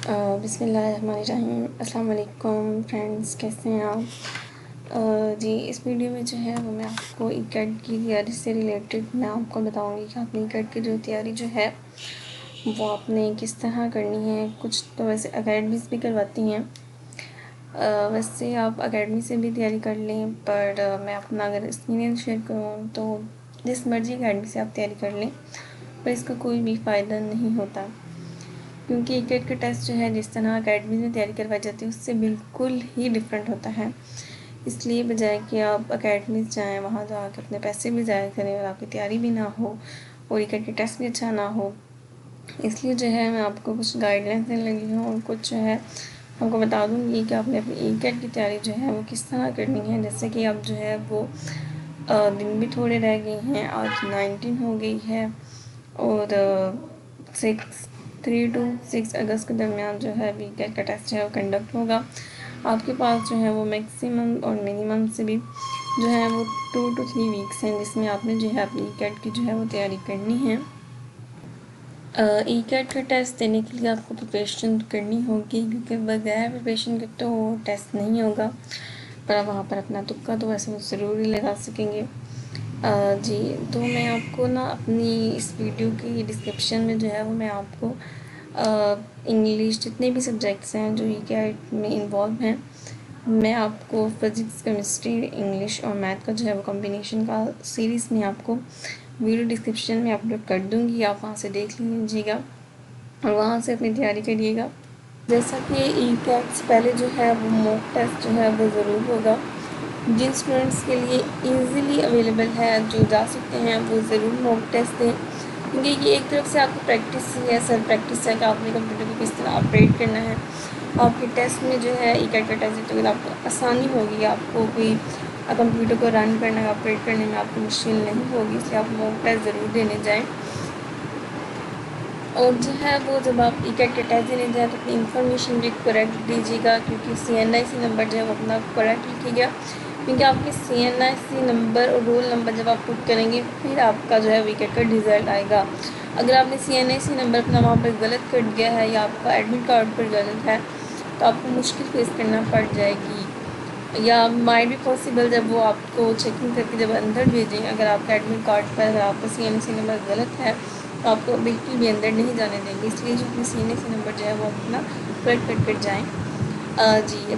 بسم اللہ الرحمن الرحیم۔ السلام علیکم فرینڈز، کیسے ہیں آپ؟ جی اس ویڈیو میں جو ہے وہ میں آپ کو ایکٹ کی تیاری سے ریلیٹڈ میں آپ کو بتاؤں گی کہ آپ نے ایکٹ کی جو تیاری جو ہے وہ آپ نے کس طرح کرنی ہے۔ کچھ تو ویسے اکیڈمیز بھی کرواتی ہیں، ویسے آپ اکیڈمی سے بھی تیاری کر لیں، پر میں اپنا اگر ایکسپیرینس شیئر کروں تو جس مرضی اکیڈمی سے آپ تیاری کر لیں پر اس کا کوئی بھی فائدہ نہیں ہوتا، کیونکہ ایکٹ کا ٹیسٹ جو ہے جس طرح اکیڈمی میں تیاری کروائی جاتی ہے اس سے بالکل ہی ڈفرینٹ ہوتا ہے۔ اس لیے بجائے کہ آپ اکیڈمیز جائیں، وہاں جا کے اپنے پیسے بھی ضائع کریں اور آپ کی تیاری بھی نہ ہو اور ایکٹ کا ٹیسٹ بھی اچھا نہ ہو، اس لیے جو ہے میں آپ کو کچھ گائیڈ لائنس دینے لگی ہوں اور کچھ جو ہے آپ کو بتا دوں گی کہ آپ نے اپنی ایکٹ کی تیاری جو ہے وہ کس طرح کرنی ہے۔ جیسے کہ اب جو ہے وہ دن بھی تھوڑے رہ گئے ہیں، آج 19 ہو گئی ہے اور 3 to 6 اگست کے درمیان جو ہے ایکٹ کا ٹیسٹ ہے وہ کنڈکٹ ہوگا۔ آپ کے پاس جو ہے وہ میکسیمم اور منیمم سے بھی جو ہے وہ 2 to 3 ویکس ہیں جس میں آپ نے جو ہے اپنی ایکٹ کی جو ہے وہ تیاری کرنی ہے۔ ایکٹ کا ٹیسٹ دینے کے لیے آپ کو پریپریشن کرنی ہوگی، کیونکہ بغیر پریپریشن کے تو ٹیسٹ نہیں ہوگا، پر وہاں پر اپنا تکا تو ویسے وہ ضروری لگا سکیں گے۔ جی تو میں آپ کو نا اپنی اس ویڈیو کی ڈسکرپشن میں جو ہے وہ میں آپ کو انگلش جتنے بھی سبجیکٹس ہیں جو ایکٹ میں انوالو ہیں، میں آپ کو فزکس، کیمسٹری، انگلش اور میتھ کا جو ہے وہ کمبینیشن کا سیریز میں آپ کو ویڈیو ڈسکرپشن میں اپلوڈ کر دوں گی، آپ وہاں سے دیکھ لیجیے گا اور وہاں سے اپنی تیاری کریے گا۔ جیسا کہ ایکٹ سے پہلے جو ہے وہ موک ٹیسٹ جو ہے وہ ضرور ہوگا۔ جن اسٹوڈنٹس کے لیے ایزیلی اویلیبل ہے، جو جا سکتے ہیں، وہ ضرور موک ٹیسٹ دیں، کیونکہ یہ ایک طرف سے آپ کو پریکٹس ہی ہے، سیلف پریکٹس ہے کہ آپ نے کمپیوٹر کو کس طرح آپریٹ کرنا ہے۔ آپ کے ٹیسٹ میں جو ہے ایکٹ کا ٹیسٹ اگر آپ کو آسانی ہوگی، آپ کو کوئی کمپیوٹر کو رن کرنا ہے، آپریٹ کرنے میں آپ کو مشکل نہیں ہوگی، اس لیے آپ موک ٹیسٹ ضرور دینے جائیں۔ اور جو ہے وہ جب آپ ایکٹ کا ٹیسٹ دینے جائیں تو اپنی انفارمیشن بھی کریکٹ دیجیے گا، کیونکہ CNIC نمبر جو ہے وہ اپنا کریکٹ لکھیے گا، کیونکہ آپ کے CNIC نمبر اور رول نمبر جب آپ پٹ کریں گے پھر آپ کا جو ہے ایکٹ کا رزلٹ آئے گا۔ اگر آپ نے CNIC نمبر اپنا وہاں پر غلط کر دیا ہے یا آپ کا ایڈمٹ کارڈ پر غلط ہے تو آپ کو مشکل فیس کرنا پڑ جائے گی، یا مائٹ بھی پاسبل جب وہ آپ کو چیکنگ کر کے جب اندر بھیجیں، اگر آپ کا ایڈمٹ کارڈ پر اگر آپ کا CNIC نمبر غلط ہے تو آپ کو بالکل بھی اندر نہیں جانے دیں گے، اس لیے جو اپنے CNIC نمبر جو ہے وہ اپنا کریکٹ کر جائیں۔ جی